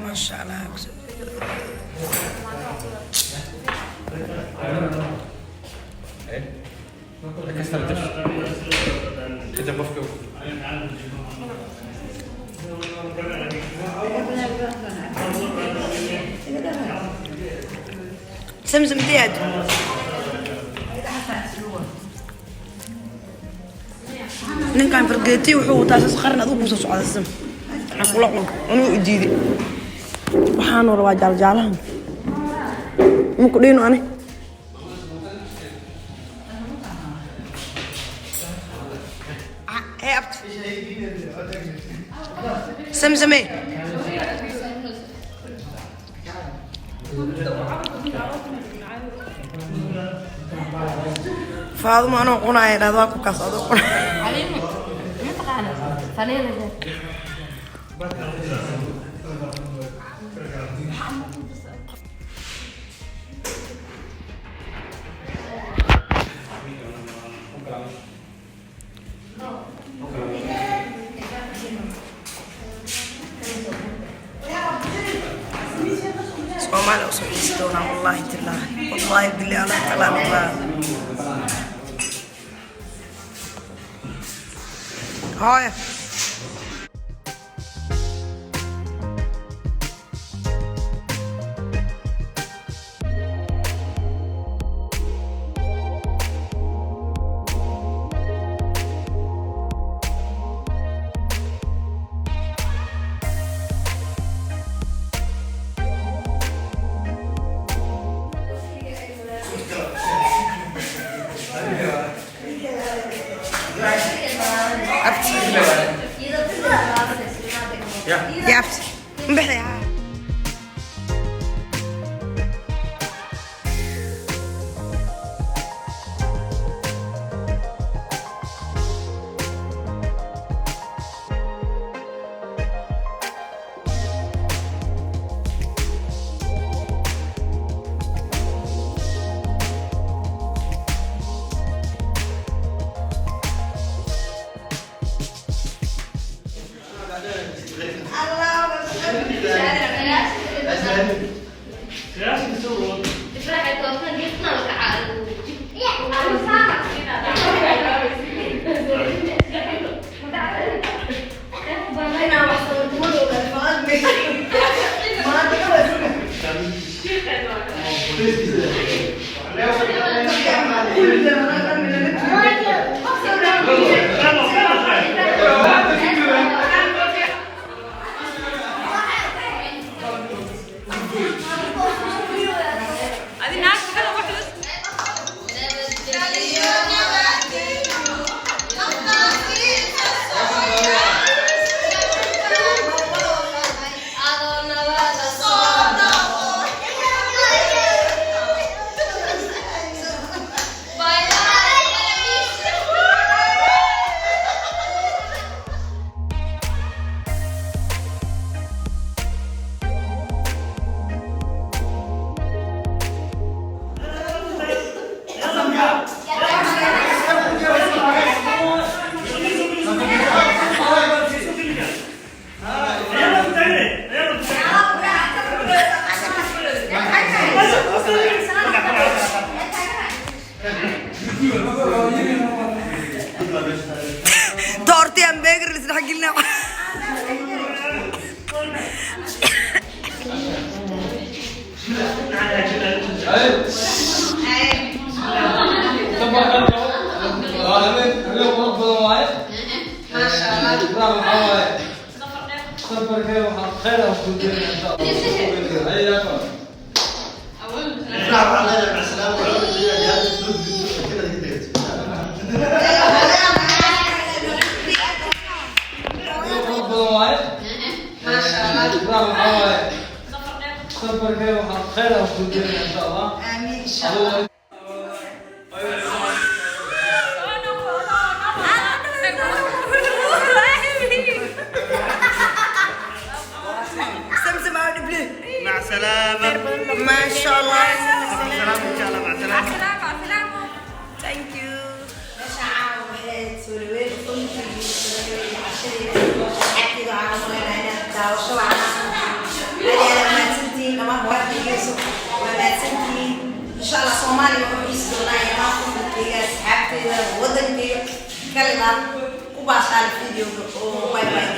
ما شاء الله. سمسم دياد ninkan fargeetay wuxuu wataa sas qaran aduu ku soo socda sam aqul anu diiday waxaan rabaa jaaljaalahan ma ku dhino ani hey abt samsame فاضل أنا قناعي هذا واقف كسر عليهم ما تقعنا فنينا ما له سويستونا والله تلا والله بالله على كلام الله هاي يا بحي دورتي ام بيجر اللي تحق لنا ما شاء الله صبر خير خير ان شاء الله صبر خير ان شاء الله امين ان شاء الله مع سلامة ما شاء الله سلامة إن شاء الله مع سلامة ثانك يو daawashadiina xagtiga aan u maleynayna daawasho waxaan aad mahadsantihiin dhammaan waqtigiisu waa mahadsantihiin insha allah Soomaaliya wuxuu isi doonaa inaan ku dadkayga asxaabteyda wadankayga kalimaan ku baashaan fiidiyoga oo bye bye